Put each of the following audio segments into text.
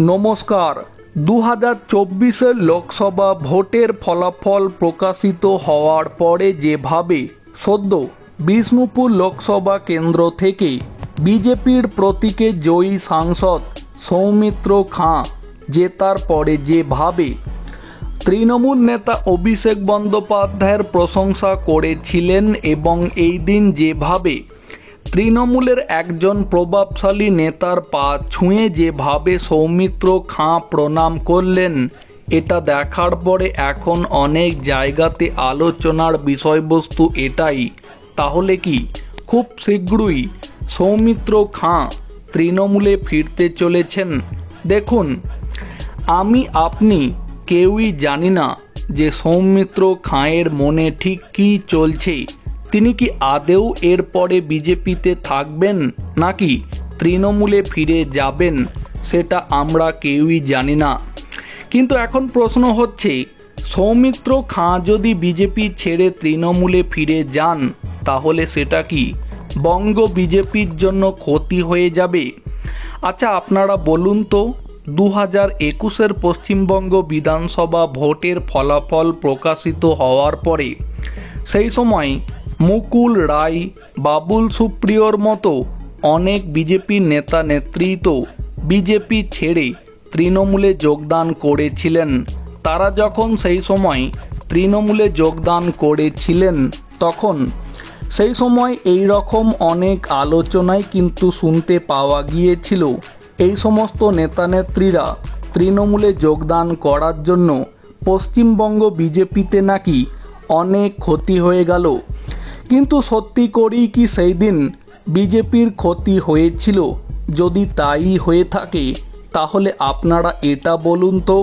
নমস্কার। 2024 লোকসভা ভোটের ফলাফল প্রকাশিত হওয়ার পরে যেভাবে সদ্য বিষ্ণুপুর লোকসভা কেন্দ্র থেকে বিজেপির প্রতীকে জয়ী সাংসদ সৌমিত্র খাঁ জেতার পরে যেভাবে তৃণমূল নেতা অভিষেক বন্দ্যোপাধ্যায়ের প্রশংসা করেছিলেন এবং এই দিন যেভাবে তৃণমূলের একজন প্রভাবশালী নেতার পা ছুঁয়ে যেভাবে সৌমিত্র খাঁ প্রণাম করলেন, এটা দেখার পরে এখন অনেক জায়গাতে আলোচনার বিষয়বস্তু এটাই, তাহলে কি খুব শীঘ্রই সৌমিত্র খাঁ তৃণমূলে ফিরতে চলেছেন? দেখুন, আমি আপনি কেউই জানি না যে সৌমিত্র খাঁয়ের মনে ঠিক কী চলছে। তিনি কি আদেও এরপরে বিজেপিতে থাকবেন নাকি তৃণমূলে ফিরে যাবেন, সেটা আমরা কেউই জানি না। কিন্তু এখন প্রশ্ন হচ্ছে, সৌমিত্র খাঁ যদি বিজেপি ছেড়ে তৃণমূলে ফিরে যান, তাহলে সেটা কি বঙ্গ বিজেপির জন্য ক্ষতি হয়ে যাবে? আচ্ছা, আপনারা বলুন তো, 2021 পশ্চিমবঙ্গ বিধানসভা ভোটের ফলাফল প্রকাশিত হওয়ার পরে সেই সময় মুকুল রায়, বাবুল সুপ্রিয়র মতো অনেক বিজেপি নেতা নেত্রী তো বিজেপি ছেড়ে তৃণমূলে যোগদান করেছিলেন। তারা যখন সেই সময় তৃণমূলে যোগদান করেছিলেন, তখন সেই সময় এই রকম অনেক আলোচনায় কিন্তু শুনতে পাওয়া গিয়েছিল এই সমস্ত নেতানেত্রীরা তৃণমূলে যোগদান করার জন্য পশ্চিমবঙ্গ বিজেপিতে নাকি অনেক ক্ষতি হয়ে গেল। কিন্তু সত্যি করেই কি সেই দিন বিজেপির ক্ষতি হয়েছিল? যদি তাই হয়ে থাকে, তাহলে আপনারা এটা বলুন তো,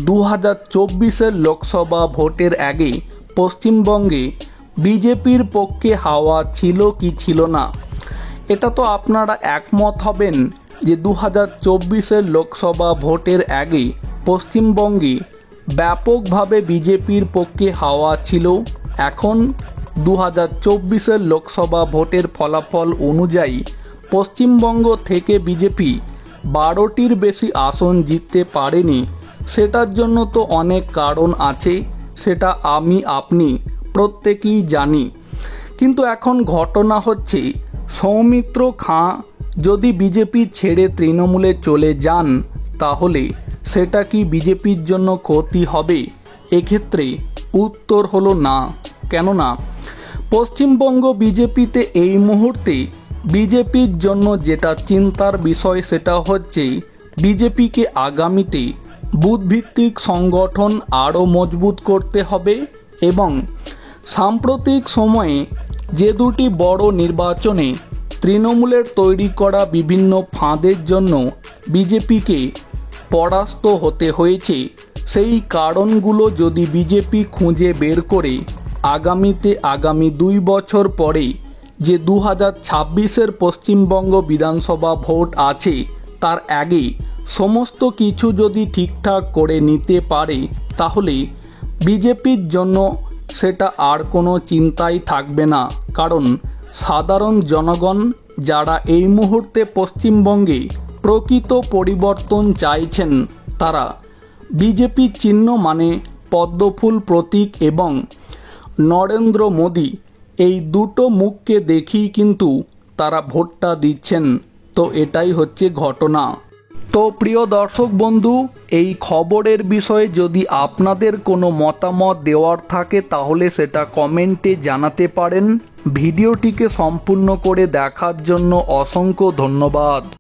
2024 লোকসভা ভোটের আগে পশ্চিমবঙ্গে বিজেপির পক্ষে হাওয়া ছিল কি ছিল না? এটা তো আপনারা একমত হবেন যে 2024 লোকসভা ভোটের আগে পশ্চিমবঙ্গে ব্যাপকভাবে বিজেপির পক্ষে হাওয়া ছিল। এখন 2024 লোকসভা ভোটের ফলাফল অনুযায়ী পশ্চিমবঙ্গ থেকে বিজেপি 12টির বেশি আসন জিততে পারেনি। সেটার জন্য তো অনেক কারণ আছে, সেটা আমি আপনি প্রত্যেকেই জানি। কিন্তু এখন ঘটনা হচ্ছে, সৌমিত্র খাঁ যদি বিজেপি ছেড়ে তৃণমূলে চলে যান, তাহলে সেটা কি বিজেপির জন্য ক্ষতি হবে? এক্ষেত্রে উত্তর হলো না। কেননা পশ্চিমবঙ্গ বিজেপিতে এই মুহূর্তে বিজেপির জন্য যেটা চিন্তার বিষয়, সেটা হচ্ছে বিজেপিকে আগামীতে বুথভিত্তিক সংগঠন আরও মজবুত করতে হবে এবং সাম্প্রতিক সময়ে যে দুটি বড় নির্বাচনে তৃণমূলের তৈরি করা বিভিন্ন ফাঁদের জন্য বিজেপিকে পরাস্ত হতে হয়েছে, সেই কারণগুলো যদি বিজেপি খুঁজে বের করে আগামী 2 বছর পরে যে 2026 পশ্চিমবঙ্গ বিধানসভা ভোট আছে, তার আগে সমস্ত কিছু যদি ঠিকঠাক করে নিতে পারে, তাহলে বিজেপির জন্য সেটা আর কোনো চিন্তাই থাকবে না। কারণ সাধারণ জনগণ যারা এই মুহূর্তে পশ্চিমবঙ্গে প্রকৃত পরিবর্তন চাইছেন, তারা বিজেপি চিহ্ন মানে পদ্মফুল প্রতীক এবং নরেন্দ্র মোদী, এই দুটো মুখকে দেখেই কিন্তু তারা ভোটটা দিচ্ছেন। তো এটাই হচ্ছে ঘটনা। তো প্রিয় দর্শক বন্ধু, এই খবরের বিষয়ে যদি আপনাদের কোনো মতামত দেওয়ার থাকে, তাহলে সেটা কমেন্টে জানাতে পারেন। ভিডিওটিকে সম্পূর্ণ করে দেখার জন্য অসংখ্য ধন্যবাদ।